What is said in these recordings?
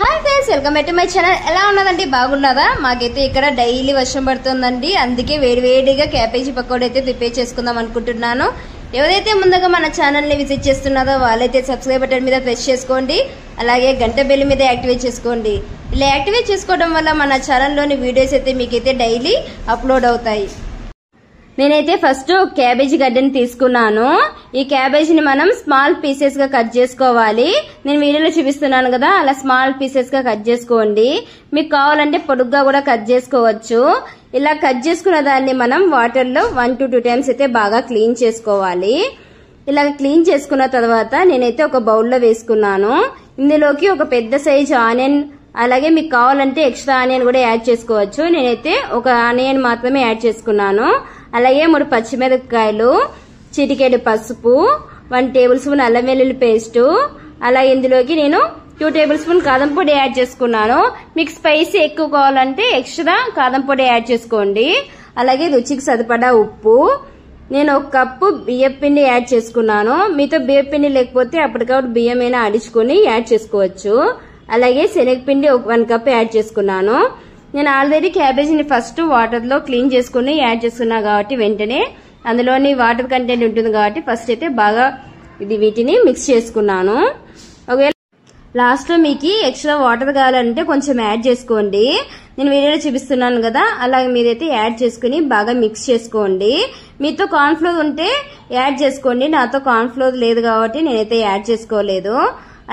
Hi friends, welcome back to my channel. ఎలా ఉన్నదండి? బాగున్నదా? మాకైతే ఇక్కడ డైలీ వర్షం పడుతుందండి. అందుకే వేడివేడిగా క్యాబేజీ పకోడీ అయితే ప్రిపేర్ చేసుకుందాం అనుకుంటున్నాను. ఎవరైతే ముందుగా మన ఛానల్ని విజిట్ చేస్తున్నారో వాళ్ళైతే సబ్స్క్రైబ్ బటన్ మీద ప్రెస్ చేసుకోండి. అలాగే గంట బెల్ మీద యాక్టివేట్ చేసుకోండి. ఇలా యాక్టివేట్ చేసుకోవడం వల్ల మన ఛానల్లోని వీడియోస్ అయితే మీకైతే డైలీ అప్లోడ్ అవుతాయి. నేనైతే ఫస్ట్ క్యాబేజీ గడ్డని తీసుకున్నాను. ఈ క్యాబేజీని మనం స్మాల్ పీసెస్ గా కట్ చేసుకోవాలి. నేను వీడియోలో చూపిస్తున్నాను కదా, అలా స్మాల్ పీసెస్ గా కట్ చేసుకోండి. మీకు కావాలంటే పొడుగ్గా కూడా కట్ చేసుకోవచ్చు. ఇలా కట్ చేసుకున్న దాన్ని మనం వాటర్ లో 1 to 2 times అయితే బాగా క్లీన్ చేసుకోవాలి. ఇలా క్లీన్ చేసుకున్న తర్వాత నేనైతే ఒక బౌల్లో వేసుకున్నాను. ఇందులోకి ఒక పెద్ద సైజ్ ఆనియన్, అలాగే మీకు కావాలంటే ఎక్స్ట్రా ఆనియన్ కూడా యాడ్ చేసుకోవచ్చు. నేనైతే ఒక ఆనియన్ మాత్రమే యాడ్ చేసుకున్నాను. అలాగే 3 పచ్చిమిరపకాయలు, చిటికెడు పసుపు, 1 టేబుల్ స్పూన్ అల్లం వెల్లుల్లి పేస్టు, అలాగే ఇందులోకి నేను 2 టేబుల్ స్పూన్ కారం పొడి యాడ్ చేసుకున్నాను. మీకు స్పైసీ ఎక్కువ కావాలంటే ఎక్స్ట్రా కారం పొడి యాడ్ చేసుకోండి. అలాగే రుచికి సరిపడా ఉప్పు, నేను 1 కప్పు బియ్యం పిండి యాడ్ చేసుకున్నాను. మీతో బియ్యం పిండి లేకపోతే అప్పటికప్పుడు బియ్యం అయినా ఆడించుకొని యాడ్ చేసుకోవచ్చు. అలాగే శనగపిండి 1 కప్ యాడ్ చేసుకున్నాను. నేను ఆల్రెడీ క్యాబేజీని ఫస్ట్ వాటర్ లో క్లీన్ చేసుకుని యాడ్ చేసుకున్నా కాబట్టి వెంటనే అందులోని వాటర్ కంటెంట్ ఉంటుంది కాబట్టి ఫస్ట్ అయితే బాగా వీటిని మిక్స్ చేసుకున్నాను. ఒకవేళ లాస్ట్ లో మీకు ఎక్స్ట్రా వాటర్ కావాలంటే కొంచెం యాడ్ చేసుకోండి. నేను వీడియోలో చూపిస్తున్నాను కదా, అలాగే మీరైతే యాడ్ చేసుకుని బాగా మిక్స్ చేసుకోండి. మీతో కార్న్ ఫ్లోర్ ఉంటే యాడ్ చేసుకోండి. నాతో కార్న్ ఫ్లోర్ లేదు కాబట్టి నేనైతే యాడ్ చేసుకోలేదు.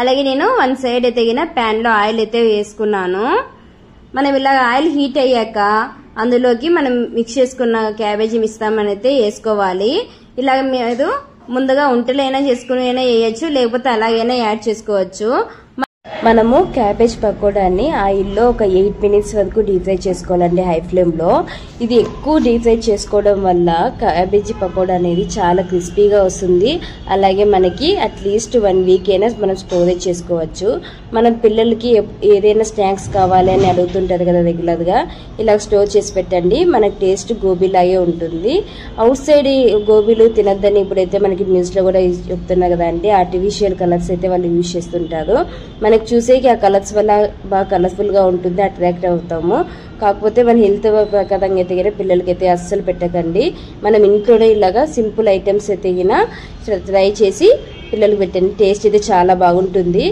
అలాగే నేను 1 సైడ్ అయితే ప్యాన్ లో ఆయిల్ అయితే వేసుకున్నాను. మనం ఇలా ఆయిల్ హీట్ అయ్యాక అందులోకి మనం మిక్స్ చేసుకున్న క్యాబేజీ మిశ్రమాన్ని అయితే వేసుకోవాలి. ఇలా మీరు ముందుగా ఉంటలైనా చేసుకుని అయినా వేయచ్చు, లేకపోతే అలాగైనా యాడ్ చేసుకోవచ్చు. మనము క్యాబేజ్ పకోడాని ఆయిల్లో ఒక 8 minutes వరకు డీప్ ఫ్రై చేసుకోవాలండి హై ఫ్లేమ్ లో. ఇది ఎక్కువ డీప్ ఫ్రై చేసుకోవడం వల్ల క్యాబేజీ పకోడా అనేది చాలా క్రిస్పీగా వస్తుంది. అలాగే మనకి అట్లీస్ట్ 1 week అయినా మనం స్టోరేజ్ చేసుకోవచ్చు. మన పిల్లలకి ఏదైనా స్నాక్స్ కావాలి అని అడుగుతుంటారు కదా రెగ్యులర్ గా, ఇలా స్టోర్ చేసి పెట్టండి. మనకి టేస్ట్ గోబీ లాగే ఉంటుంది. అవుట్ సైడ్ గోబీలు తినద్దని ఇప్పుడైతే మనకి న్యూస్ లో కూడా చెప్తున్నారు కదా అండి, ఆర్టిఫిషియల్ కలర్స్ అయితే వాళ్ళు యూజ్ చేస్తుంటారు. మనకి చూసేకి ఆ కలర్స్ వల్ల బాగా కలర్ఫుల్ గా ఉంటుంది, అట్రాక్ట్ అవుతాము. కాకపోతే మన హెల్త్ ప్రకారంగా అయితే పిల్లలకి అయితే అస్సలు పెట్టకండి. మనం ఇంట్లోనే ఇలాగా సింపుల్ ఐటమ్స్ అయితే ట్రై చేసి పిల్లలకి పెట్టండి. టేస్ట్ అయితే చాలా బాగుంటుంది.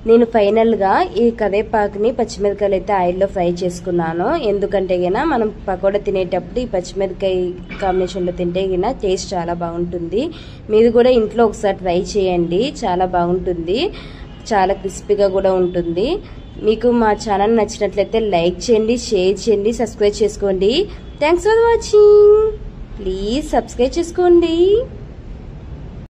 నేను ఫైనల్ గా ఈ కరివేపాకుని పచ్చిమిరకాయలు అయితే ఆయిల్లో ఫ్రై చేసుకున్నాను. ఎందుకంటే మనం పకోడా తినేటప్పుడు ఈ పచ్చిమిరకాయ కాంబినేషన్ లో తింటే టేస్ట్ చాలా బాగుంటుంది. మీరు కూడా ఇంట్లో ఒకసారి ట్రై చేయండి, చాలా బాగుంటుంది. చాలా క్రిస్పీగా కూడా ఉంటుంది. మీకు మా ఛానల్ నచ్చినట్లయితే లైక్ చేయండి, షేర్ చేయండి, సబ్స్క్రైబ్ చేసుకోండి. Thanks for watching. Please subscribe చేసుకోండి.